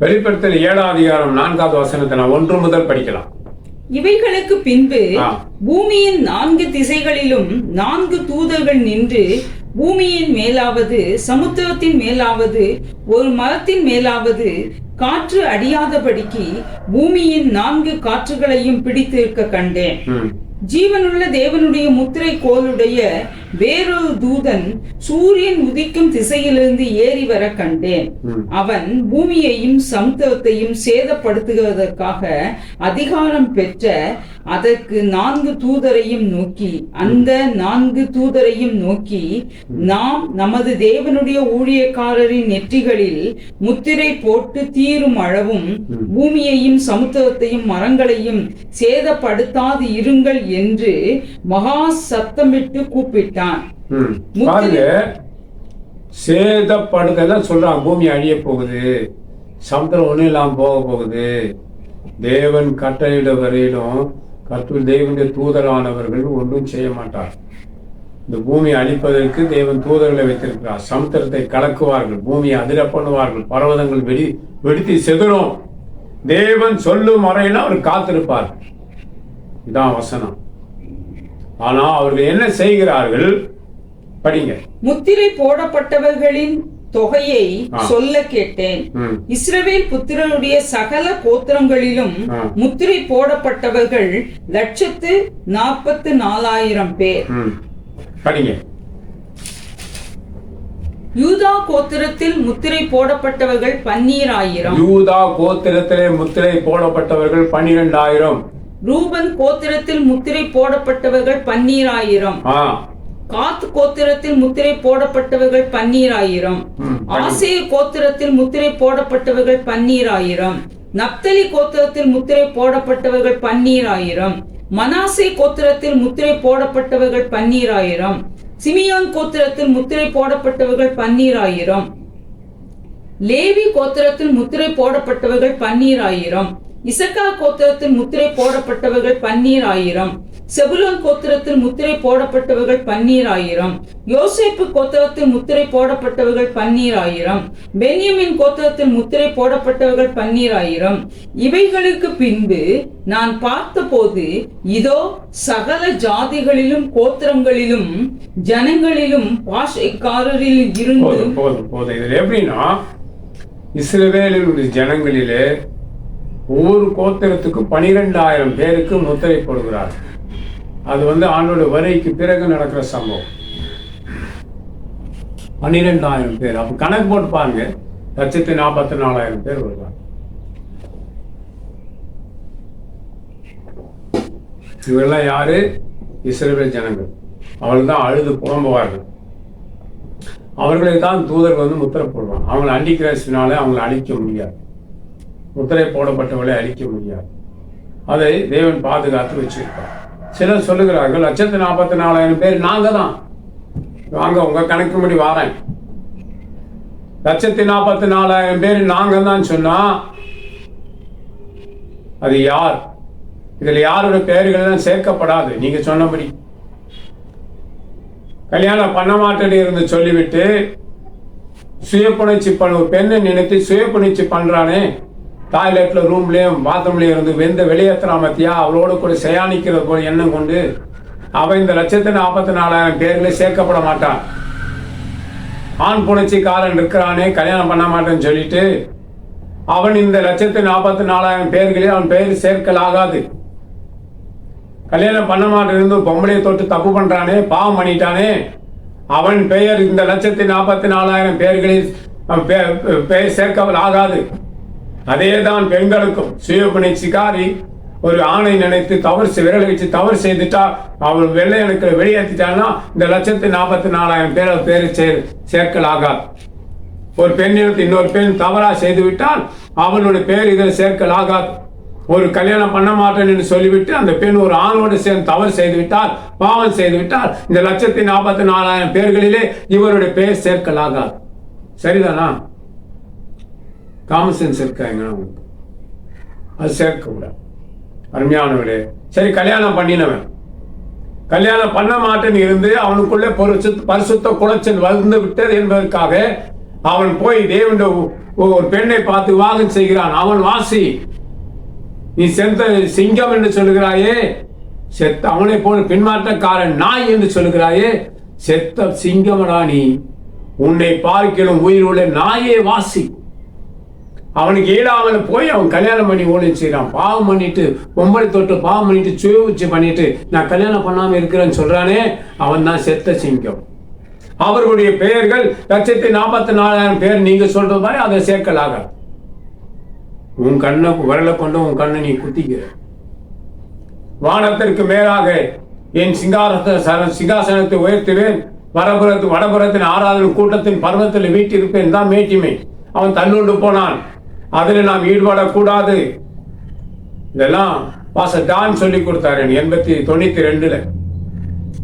வெளிப்படுத்தல் 7ஆம் அதிகாரம் 4வது வசனத்தை நான் 1 முதல் படிக்கலாம். இவைகளுக்கு பின்பு பூமியின் 4 திசைகளிலும் 4 தூதர்கள் நின்று பூமியின் மேலாவது சமுத்திரத்தின் மேலாவது ஒரு மரத்தின் மேலாவது காற்று அடியாதபடிக்கு பூமியின் 4 காற்றுகளையும் பிடித்திருக்க கண்டேன். ஜீவனுள்ள தேவனுடைய முத்திரை கோலுடைய வேறொரு தூதன் சூரியன் உதிக்கும் திசையிலிருந்து ஏறி வர கண்டேன். அவன் பூமியையும் சமுத்திரத்தையும் சேதப்படுத்துவதற்காக அதிகாரம் பெற்ற அதற்கு 4 தூதரையும் நோக்கி அந்த 4 தூதரையும் நோக்கி, நாம் நமது தேவனுடைய ஊழியக்காரரின் நெற்றிகளில் முத்திரை போட்டு தீரும் அளவும் பூமியையும் சமுத்திரத்தையும் மரங்களையும் சேதப்படுத்தாது இருங்கள் என்று மகா சத்தமிட்டு கூப்பிட்டான். சேதப்படுத்த சொல்றான். பூமி அழிய போகுது, சமுத்திரம் ஒண்ணு இல்லாம போக போகுது. தேவன் கட்டளையிட வரையிலும் தேவனுடைய தூதரானவர்கள் ஒன்றும் செய்ய மாட்டார். இந்த பூமியை அழிப்பதற்கு தேவன் தூதர்களை வைத்திருக்கிறார். சமுத்திரத்தை கலக்குவார்கள், பூமியை அதிர பண்ணுவார்கள், பர்வதங்கள் வெடித்து செதுரும். தேவன் சொல்லும் வரையிலும் அவர் காத்திருப்பார். இதான் வசனம். ஆனா அவர்கள் என்ன செய்கிறார்கள்? படிங்க. முத்திரை போடப்பட்டவர்களின் தொகையை சொல்ல கேட்டேன். இஸ்ரவேல் புத்திரருடைய சகல கோத்திரங்களிலும் முத்திரை போடப்பட்டவர்கள் 144,000 பேர். படிங்க. யூதா கோத்திரத்தில் முத்திரை போடப்பட்டவர்கள் 12,000. யூதா கோத்திரத்திலே முத்திரை போடப்பட்டவர்கள் 12,000. ரூபன் கோத்திரத்தில் முத்திரை போடப்பட்டவர்கள் 12,000. காத் கோத்திரத்தில் முத்திரை போடப்பட்டவர்கள் 12,000. ஆசேர் கோத்திரத்தில் முத்திரை போடப்பட்டவர்கள் 12,000. நப்தலி கோத்திரத்தில் முத்திரை போடப்பட்டவர்கள் 12,000. மனாசே கோத்திரத்தில் முத்திரை போடப்பட்டவர்கள் 12,000. சிமியோன் கோத்திரத்தில் முத்திரை போடப்பட்டவர்கள் 12,000. லேவி கோத்திரத்தில் முத்திரை போடப்பட்டவர்கள் 12,000. இசக்கார் கோத்திரத்தில் முத்திரை போடப்பட்டவர்கள் 12,000. செபுலோன் கோத்திரத்தில் முத்திரை போடப்பட்டவர்கள் 12,000. யோசேப்பு கோத்திரத்தில் முத்திரை போடப்பட்டவர்கள் 12,000. பென்யமின் கோத்திரத்தில் முத்திரை போடப்பட்டவர்கள் 12,000. இவைகளுக்கு பின்பு நான் பார்த்தபோது, இதோ சகல ஜாதிகளிலும் கோத்திரங்களிலும் ஜனங்களிலும் பாஷைக்காரரில் இருந்து எப்படின்னா இஸ்ரவேலினுடைய ஜனங்களிலே ஒவ்வொரு கோத்திரத்துக்கு 12,000 பேருக்கு முத்திரை போடுகிறார். அது ஆண்டோட வரைக்கு பிறகு நடக்கிற சம்பவம். 12,000 பேர். அப்ப கணக்கு போட்டு பாருங்க, 144,000 பேர் வருவாங்க. இவெல்லாம் யாரு? இஸ்ரவேல் ஜனங்கள். அவர்கள் தான் அழுது புலம்புவார்கள். அவர்களை தான் தூதர் முத்திரை போடுவாங்க. அவங்களை அண்டிக்கிரசினாலே அவங்களை அழிக்க முடியாது. முத்திரை போடப்பட்டவர்களை அழிக்க முடியாது. அதை தேவன் பாதுகாத்து வச்சிருப்பார். சிலர் சொல்லுகிறார்கள் 144,000 பேர் நாங்க தான். வாங்க, உங்க கணக்குப்படி வாரேன். 144,000 பேர் நாங்க தான் சொன்னா அது யார்? இதுல யாரோட பெயர்கள் தான் சேர்க்கப்படாது. நீங்க சொன்னபடி கல்யாணம் பண்ண மாட்டேன்னு இருந்து சொல்லிவிட்டு சுயப்புணர்ச்சி ஒரு பெண்ணை நினைத்து சுயப்புணர்ச்சி பண்றானே, டாய்லெட்ல ரூம்லயும் பாத்ரூம்லயும் இருந்து வெந்த வெளியேற்றலாம் பத்தியா, அவளோட கூட சயானிக்கிற போல எண்ணம் கொண்டு அவன் இந்த 144,000 பேர்களை சேர்க்கப்பட மாட்டான். ஆண் புணர்ச்சிக்காரன் இருக்கிறானே, கல்யாணம் பண்ண மாட்டேன்னு சொல்லிட்டு அவன் இந்த 144,000 பேர்களில் அவன் பெயர் சேர்க்கலாகாது. கல்யாணம் பண்ண மாட்டேன் இருந்து பொம்பளையை தொட்டு தப்பு பண்றானே, பாவம் பண்ணிட்டானே, அவன் பெயர் இந்த 144,000 பேர்களில் பெயர் சேர்க்கலாகாது. அதேதான் பெண்களுக்கும். சுயபுணர்ச்சிக்காரி ஒரு ஆணை நினைத்து விரலை வச்சு தவறு செய்துட்டா, அவள் வெள்ளை எனக்கு வெளியேற்றிட்டான்னா இந்த 144,000 பேரை சேர்க்கலாகாது. ஒரு பெண்ணிடத்து இன்னொரு பெண் தவறா செய்து விட்டால் அவளுடைய பேர் இதில் சேர்க்கலாகாது. ஒரு கல்யாணம் பண்ண மாட்டேன் என்று சொல்லிவிட்டு அந்த பெண் ஒரு ஆணோடு சேர்ந்து தவறு செய்து விட்டால், பாவம் செய்து விட்டால், இந்த 144,000 பேர்களிலே இவருடைய பெயர் சேர்க்கலாகாது. சரிதானா? காமன் சென்ஸ் இருக்காங்க, அது சேர்க்க கூடாது. அருமையானவரே, சரி, கல்யாணம் பண்ணினவன் கல்யாணம் பண்ண மாட்டேன்னு இருந்து அவனுக்குள்ளே பரிசுத்த குலைச்சல் வந்து விட்டது என்பதற்காக அவன் போய் தேவன் ஒரு பெண்ணை பார்த்து விவாகம் செய்கிறான். அவன் வாசி. நீ செத்த சிங்கம் என்று சொல்லுகிறாயே, செத்த அவனை போல பின்மாற்றக்காரன் நாய் என்று சொல்லுகிறாயே, செத்த சிங்கமடா நீ, உன்னை பார்க்கலும் உயிர் உள்ள நாயே வாசி. அவனுக்கு ஈடாமல் போய் அவன் கல்யாணம் பண்ணி ஊழியம் செய்யறான். பாவம் பண்ணிட்டு, பொம்பளை தொட்டு பாவம் பண்ணிட்டு, சுயவுச்சி பண்ணிட்டு, நான் கல்யாணம் பண்ணாம இருக்கிறேன்னு சொல்றானே, அவன் தான் செத்த சிங்கம். அவர்களுடைய பெயர்கள் 1,44,000 பேர். நீங்க சொல்றது மாதிரி அதை சேர்க்கலாக. உன் கண்ணை விரலை கொண்டு உன் கண்ணை நீ குத்திக்கிற. வானத்திற்கு மேலாக என் சிங்காசனத்தை உயர்த்துவேன், வடபுறத்தின் ஆராதனை கூட்டத்தின் பர்வத்தில் வீட்டிருப்பேன் தான் மேட்டிமை. அவன் தன்னுண்டு போனான். அதில் நாம் ஈடுபடக்கூடாது. இதெல்லாம் பாஸ்டர் டான் சொல்லி கொடுத்தாரு 1992.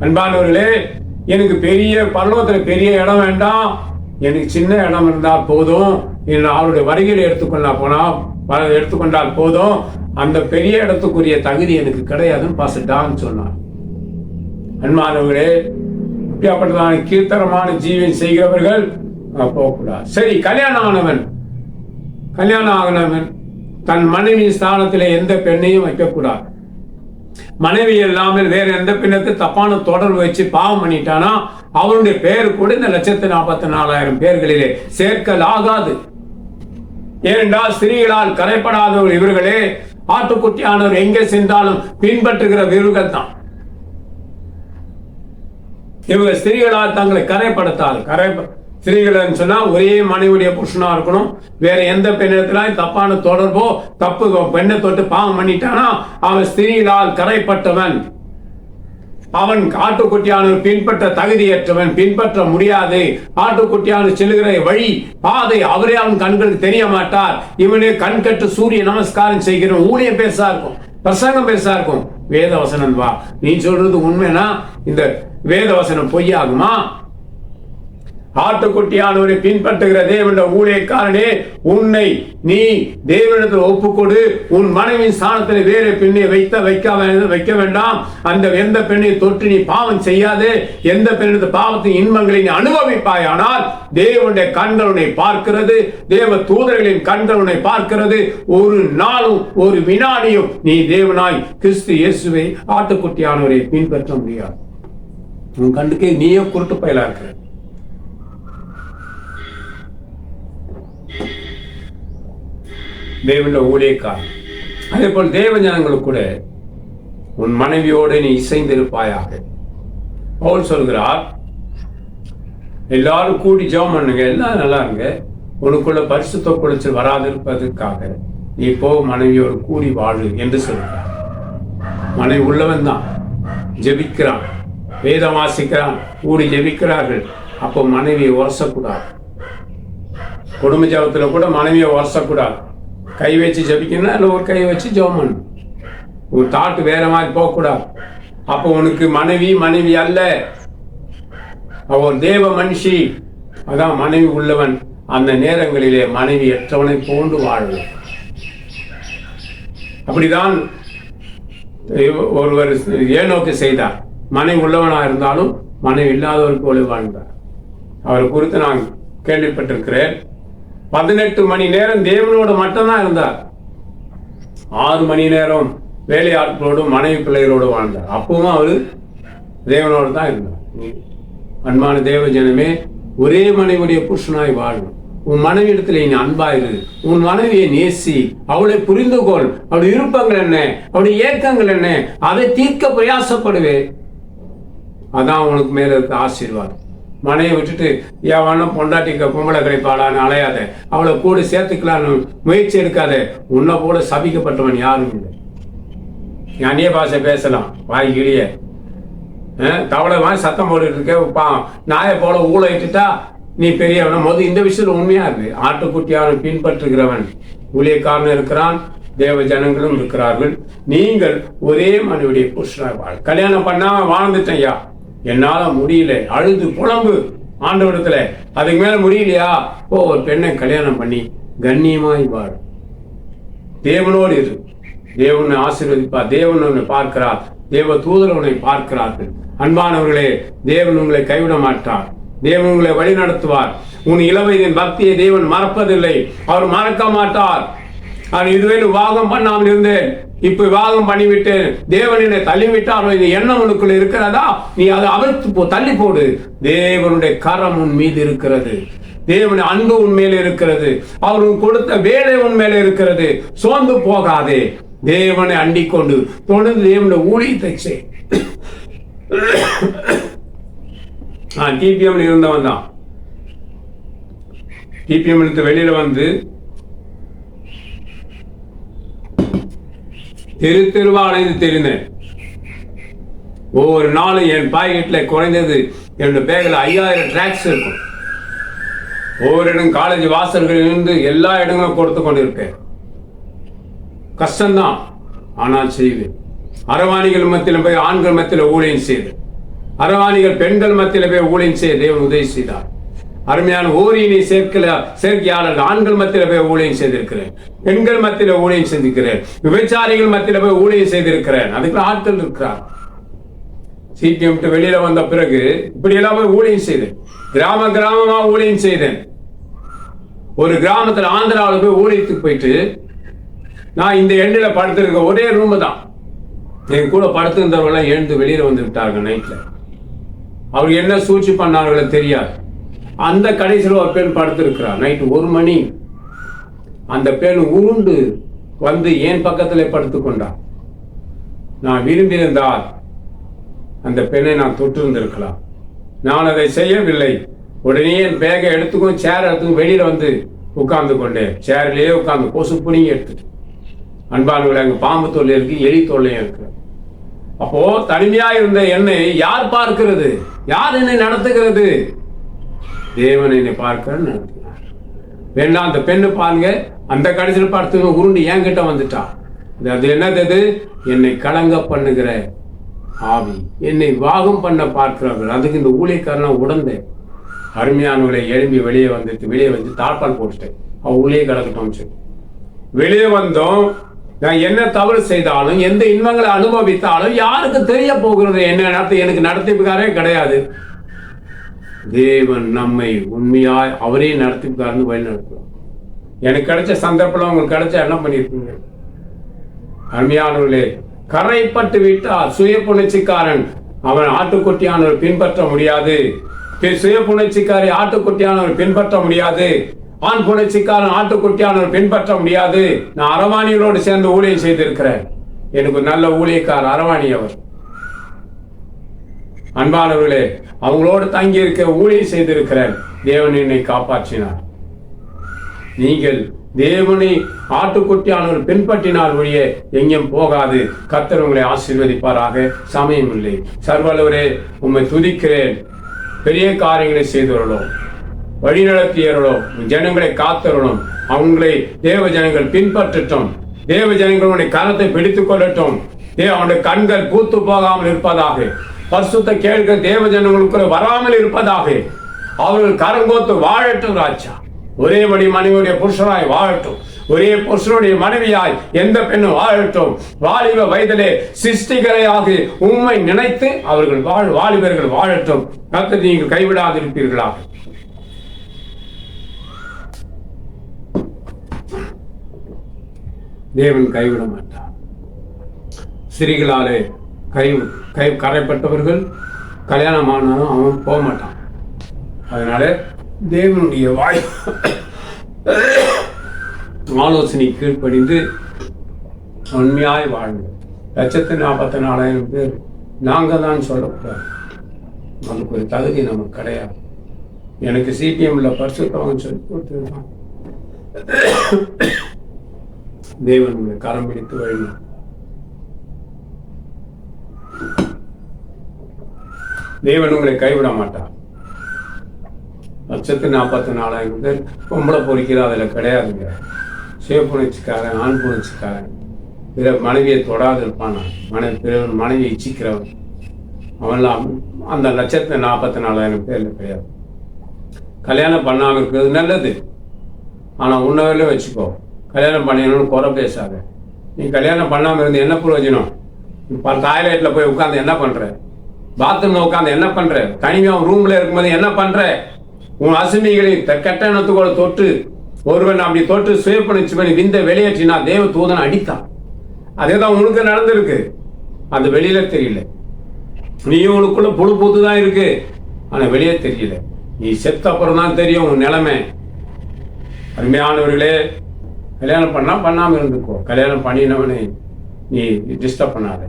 அன்பானவர்களே, எனக்கு பெரிய பரலோகத்தில் பெரிய இடம் வேண்டாம், எனக்கு சின்ன இடம் இருந்தால் போதும். அவருடைய வருகையில் எடுத்துக்கொண்டால் போதும். அந்த பெரிய இடத்துக்குரிய தகுதி எனக்கு கிடையாதுன்னு பாஸ்டர் டான் சொன்னார். அன்பானவர்களே, இப்படியாப்பட்டதான கீர்த்தனமான ஜீவன் செய்கிறவர்கள் போகக்கூடாது. சரி, கல்யாணம் ஆனவன் தன் மனைவி ஸ்தானத்தில் எந்த பெண்ணையும் வைக்கக்கூடாது. மனைவி இல்லாமல் வேற எந்த பெண்ணுக்கு தப்பான தொடர்பு வச்சு பாவம் பண்ணிட்டானா அவனுடைய பெயர் கூட இந்த 1,44,000 பேர்களிலே சேர்க்கலாகாது. ஏனென்றால் ஸ்திரீகளால் கரைப்படாதவர்கள் இவர்களே. ஆட்டுக்குட்டியானவர் எங்கே சென்றாலும் பின்பற்றுகிற வீரர்கள் தான் இவங்க. ஸ்திரீகளால் தங்களை கரைப்படுத்தாது. ஸ்திரீகள் சொன்னா ஒரே மனைவியுடைய புருஷனா இருக்கணும். வேற எந்த பெண்ணிடத்துல தப்பான தொடர்போ, தப்பு பெண்ணை தொட்டு பாவம் பண்ணிட்டானா அவன் ஸ்திரீகளால் கரைப்பட்டவன். அவன் ஆட்டுக்குட்டியானவர் பின்பற்ற தகுதியற்றவன், பின்பற்ற முடியாது. ஆட்டுக்குட்டியானவர் செல்லுகிற வழி பாதை அவரே அவன் கண்களுக்கு தெரிய மாட்டார். இவனே கண் கட்டு சூரிய நமஸ்காரம் செய்கிற ஊழியம் பெருசா இருக்கும், பிரசங்கம் பெருசா இருக்கும். வேத வசனம் வா, நீ சொல்றது உண்மைனா இந்த வேத வசனம் பொய்யாகுமா? ஆட்டுக்குட்டியானவரை பின்பற்றுகிற தேவனுடைய ஊழியக்காரனே, உன்னை நீ தேவனிடத்தில் ஒப்புக்கொடு. உன் மனைவியின் ஸ்தானத்தில் வேற பெண்ணை வைக்க வேண்டாம். அந்த எந்த பெண்ணை தொட்டு நீ பாவம் செய்யாது. எந்த பெண்ணது பாவத்தின் இன்பங்களை நீ அனுபவிப்பாயானால் தேவனுடைய கண்கள் உன்னை பார்க்கிறது, தேவ தூதர்களின் கண்கள் உன்னை பார்க்கிறது. ஒரு நாளும் ஒரு வினாடியும் நீ தேவனாய் கிறிஸ்து இயேசுவை ஆட்டுக்குட்டியானவரை பின்பற்ற முடியாது. உன் கண்டுக்கே நீயே குருட்டு பயலா இருக்கிற. தேவனுடைய ஊழியக்காரன். அதே போல் தேவ ஜனங்களுக்கு கூட உன் மனைவியோடு நீ இசைந்திருப்பாயாக. பவுல் சொல்கிறார், எல்லாரும் கூடி ஜெபம் பண்ணுங்க, எல்லாம் நல்லா இருங்க, உனக்குள்ள பரிசுத்த குளிச்சல் வராதிருப்பதற்காக நீ போ மனைவியோடு கூடி வாழு என்று சொல்கிறார். மனைவி உள்ளவன் தான் ஜெபிக்கிறான், வேதம் வாசிக்கிறான், கூடி ஜெபிக்கிறார்கள். அப்போ மனைவியை உரசக்கூடாது. குடும்ப ஜபத்துல கூட மனைவியை உரசக்கூடாது. கை வச்சு ஜபிக்கணும்னா இல்லை ஒரு கை வச்சு ஜெபம் பண்ணணும். ஒரு தாட்டு வேற மாதிரி போகக்கூடாது. அப்போ உனக்கு மனைவி அல்ல, அவன் தேவ மனுஷி. அதான் மனைவி உள்ளவன். அந்த நேரங்களிலே மனைவி எற்றவனை போன்று வாழணும். அப்படிதான் ஒருவர் ஏனோக்கு செய்தார். மனைவி உள்ளவனா இருந்தாலும் மனைவி இல்லாதவர் போல வாழ்ந்தார். அவரை குறித்து நான் கேள்விப்பட்டிருக்கிறேன். 18 மணி நேரம் தேவனோடு மட்டும்தான் இருந்தார். 6 மணி நேரம் வேலையாட்களோடு மனைவி பிள்ளைகளோடு வாழ்ந்தார். அப்பவும் அவரு தேவனோடு தான் இருந்தார். அன்பான தேவ ஜனமே, ஒரே மனைவியுடைய புருஷனாய் வாழும். உன் மனைவி இடத்துல நீ அன்பாயிரு. உன் மனைவியை நேசி, அவளை புரிந்து கொள். அவளுடைய விருப்பங்கள் என்ன, அவளுடைய ஏக்கங்கள் என்ன, அதை தீர்க்க பிரயாசப்படுவே. அதான் உனக்கு மேல இருக்க ஆசீர்வாதம். மனையை விட்டுட்டு ஏவான பொண்டாட்டிக்க பொம்பளை கிடைப்பாளான்னு அலையாத, அவளை கூட சேர்த்துக்கலான்னு முயற்சி எடுக்காத. உன்னை போல சபிக்கப்பட்டவன் யாரும் இல்லை. அந்நிய பாஷை பேசலாம், வாய் கிளிய தவளை மாதிரி சத்தம் போட்டுட்டு இருக்க, நாயை போல ஊழையிட்டுட்டா நீ பெரியவன. முதல் இந்த விஷயத்துல உண்மையா இருக்கு. ஆட்டுக்குட்டியான பின்பற்றுகிறவன் ஊழியக்காரன் இருக்கிறான், தேவ ஜனங்களும் இருக்கிறார்கள். நீங்கள் ஒரே மனைவியுடைய புருஷனாக வாழ். கல்யாணம் பண்ணாம வாழ்ந்துட்டேன் ஐயா, என்னால முடியல, அழுது புலம்பு ஆண்டவரிடத்துல, அதுக்கு மேல முடியலையா, ஒரு பெண்ணை கல்யாணம் பண்ணி கண்ணியமாய் வாழ். தேவனோடு இரு, தேவனை ஆசீர்வதிப்பார், தேவன் உன்னை பார்க்கிறார், தேவ தூதர் உன்னை பார்க்கிறார்கள். அன்பானவர்களே, தேவன் உங்களை கைவிட மாட்டார். தேவன் உங்களை வழி நடத்துவார். உன் இளவயதின் பக்தியை தேவன் மறப்பதில்லை. அவர் மறக்க மாட்டார். நான் இதுவே விவாகம் பண்ணாமல் இருந்தேன், இப்ப விவாகம் பண்ணிவிட்டேன், தேவன் என்னை தள்ளிவிட்டார், இந்த எண்ணம் உனக்குள்ள இருக்கிறதா? நீ அதை அவிழ்த்து தள்ளி போடு. தேவனுடைய கரம் உன் மீது இருக்கிறது. தேவனுடைய அன்பு உன் மேல இருக்கிறது. அவர் கொடுத்த வேலை உன் மேல இருக்கிறது. சோர்ந்து போகாதே. தேவனை அண்டிக் கொண்டு தொடர்ந்து தேவனுடைய ஊழியத்தை செய். நான் டிபிஎம் இருந்தவன் தான். டிபிஎம் வெளியில வந்து தெருவா அலைந்து தெரிந்தேன். ஒவ்வொரு நாளும் என் பாக்கெட்ல குறைந்தது என்னோட பேக்கில் 5000 டிராக்ஸ் இருக்கும். ஒவ்வொரு இடம் காலேஜ் வாசல்களில் இருந்து எல்லா இடங்களும் கொடுத்து கொண்டிருப்பேன். கஷ்டம்தான், ஆனால் செய்வேன். அரவாணிகள் மத்தியில் போய் ஆண்கள் மத்தியில் ஊழியம் செய்தேன். அரவாணிகள் பெண்கள் மத்தியில் போய் ஊழியம் செய்ய தேவன் உதவி செய்தார். அருமையான ஓரியினை சேர்க்கையாளர் ஆண்கள் மத்தியில் போய் ஊழியம் செய்திருக்கிறேன். பெண்கள் மத்தியில் ஊழியம் செய்திருக்கிறேன். விபச்சாரிகள் மத்தியில் போய் ஊழியம் செய்திருக்கிறேன். அதுக்கு ஆட்கள் இருக்கிறார். சிபிஎம் வெளியில வந்த பிறகு இப்படி எல்லாம் போய் ஊழியம் செய்தேன். கிராமமா ஊழியம் செய்தேன். ஒரு கிராமத்தில் ஆந்திராவில் போய் ஊழியத்துக்கு போயிட்டு நான் இந்த எண்ணில படுத்திருக்க ஒரே ரூம் தான். என் கூட படுத்திருந்தவர்கள் எழுந்து வெளியில வந்து விட்டார்கள். நைட்ல அவர் என்ன சூழ்ச்சி பண்ணார்களோ தெரியாது. அந்த கடைசியில் ஒரு பெண் படுத்திருக்கிறார். நைட்டு 1 மணி. அந்த பெண் உருண்டு வந்து என் பக்கத்தில் படுத்துக் கொண்டார். நான் விரும்பியிருந்தால் அந்த பெண்ணை நான் தொட்டு இருந்திருக்கலாம். நான் அதை செய்யவில்லை. உடனே என் பேகை எடுத்துக்கும் சேர் எடுத்துக்கும் வெளியில வந்து உட்கார்ந்து கொண்டேன். சேர்லேயே உட்கார்ந்து கொசு புனிங்க எடுத்துட்டு. அன்பானவர்களே, அங்கே பாம்பு தொல்லை இருக்கு, எலி தொல்லையும் இருக்கு. அப்போ தனிமையா இருந்த என்னை யார் பார்க்கிறது? யார் என்னை நடத்துகிறது? தேவன் என்னை பார்க்க நடத்தினார். வேண்டாம், அந்த பெண்ணு பாருங்க, அந்த கடைசியில் பார்த்து உருண்டு என்கிட்ட வந்துட்டா. அது என்னது? என்னை கலங்க பண்ணுகிற ஆவி, என்னை வாகம் பண்ண பார்க்கிறார்கள். அதுக்கு இந்த ஊழியக்காரனா உடந்தேன். அருமையானவர்களை எழும்பி வெளியே வந்து தாழ்பால் போட்டுட்டேன். அவன் உள்ளே கிடக்கட்டும் சொல்லி வெளியே வந்தோம். நான் என்ன தவறு செய்தாலும் எந்த இன்பங்களை அனுபவித்தாலும் யாருக்கு தெரிய போகிறது? என்ன நடத்தி எனக்கு நடத்திப்புக்காரே கிடையாது. தேவன் நம்மை உண்மையாய் அவரே நடத்திப்புக்காரன்னு வழி நடத்துவார். எனக்கு கிடைச்ச சந்தர்ப்பம் உங்களுக்கு கிடைச்சா என்ன பண்ணிருக்கீங்க? அருமையானவர்களே, கரைப்பட்டு விட்டால் சுய புணர்ச்சிக்காரன் அவன் ஆட்டுக்குட்டியானவர் பின்பற்ற முடியாது. சுய புணர்ச்சிக்காரை ஆட்டுக்குட்டியானவர் பின்பற்ற முடியாது. ஆண் புணர்ச்சிக்காரன் ஆட்டுக்குட்டியானவர் பின்பற்ற முடியாது. நான் அரவாணிகளோடு சேர்ந்து ஊழியம் செய்திருக்கிறேன். எனக்கு நல்ல ஊழியக்கார் அரவாணி அவர். அன்பானவர்களே, அவங்களோடு தங்கி இருக்க ஊழியம் செய்திருக்கிறேன். தேவன் என்னை காப்பாற்றினார். நீங்கள் தேவனை ஆட்டுக்குட்டியானவர் பின்பற்றினால் ஒழிய எங்கேயும் போகாது. கர்த்தர் உங்களை ஆசீர்வதிப்பாராக. சமயம் இல்லை. சர்வலவரே, உம்மை துதிக்கிறேன். பெரிய காரியங்களை செய்தவர்களும் வழிநடத்தியவர்களும் ஜனங்களை காத்தவர்களும் அவங்களை தேவ ஜனங்கள் பின்பற்றட்டும். தேவ ஜனங்களுடைய கரத்தை பிடித்துக் கொள்ளட்டும். அவனுடைய கண்கள் பூத்து போகாமல் இருப்பதாக. பரிசுத்த கேள்விகள் தேவ ஜனங்களுக்குள்ள வராமல் இருப்பதாக. அவர்கள் கரங்கோத்து வாழட்டும். ராஜா, ஒரே மனைவியுடைய புருஷனாய் வாழட்டும். ஒரே புருஷனுடைய மனைவியாய் எந்த பெண்ணும் வாழட்டும். வாலிப வயதிலே சிருஷ்டிகரையாக உண்மை நினைத்து அவர்கள் வாலிபர்கள் வாழட்டும். கர்த்தர் நீங்கள் கைவிடாதிருப்பீர்களா? தேவன் கைவிட மாட்டார். ஸ்திரீகளாலே கரைப்பட்டவர்கள் கல்யாணம் ஆனாலும் அவன் போக மாட்டான். அதனால தேவனுடைய வாய் ஆலோசனை கீழ்ப்படிந்து உண்மையாய் வாழ்ந்து 144,000 பேர் நாங்க தான் சொல்லக்கூடாது. நமக்கு ஒரு தகுதி நமக்கு கிடையாது. எனக்கு சிபிஎம்ல பரிசுத்தவங்க சொல்லி கொடுத்துருக்கான். தேவன் உங்களை கரம் பிடித்து வழி. தேவன் உங்களை கைவிட மாட்டார். 144,000 பேர் பொம்பளை பொறிக்கிற அதில் கிடையாதுங்க. சுயப்புணர்ச்சிக்காரன், ஆண் புணர்ச்சிக்காரன், பிற மனைவியை தொடாது இருப்பான். மனைவியை இச்சிக்கிறவன் அவன்லாம் அந்த 144,000 பேர்ல கிடையாது. கல்யாணம் பண்ணாமல் இருக்கிறது நல்லது. ஆனால் உன்னவரில் வச்சுக்கோ. கல்யாணம் பண்ணிடணும்னு குறை பேசாத. நீ கல்யாணம் பண்ணாமல் இருந்து என்ன பிரயோஜனம்? டாய்லெட்டில் போய் உட்காந்து என்ன பண்ணுற? பாத்ரூம்ல உட்காந்து என்ன பண்ற, தனிமையா ரூம்ல இருக்கும்போது என்ன பண்ற, உன் அசுமிகளை கெட்ட எண்ணத்துக்கூட தொட்டு ஒருவன் அப்படி தொட்டு சுய பணிச்சு பண்ணி விந்த வெளியேற்றினா தேவ தூதன் அடித்தான். அதேதான் உங்களுக்கு நடந்திருக்கு, அது வெளியில தெரியல. நீயும் உனக்குள்ள புழு பூத்து தான் இருக்கு, ஆனா வெளியே தெரியல. நீ செத்த அப்புறம் தான் தெரியும் உன் நிலைமை. அருமையானவர்களே, கல்யாணம் பண்ணாம இருந்துக்கோ. கல்யாணம் பண்ணினவனை நீ டிஸ்டர்ப் பண்ணாத.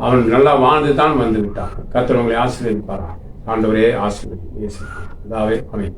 அவன் நல்லா வாழ்ந்து தான் வந்து விட்டான். கர்த்தர் உங்களை ஆசீர்வதிப்பாராம். ஆண்டவரே ஆசீர்வதி. அதாவே அமை.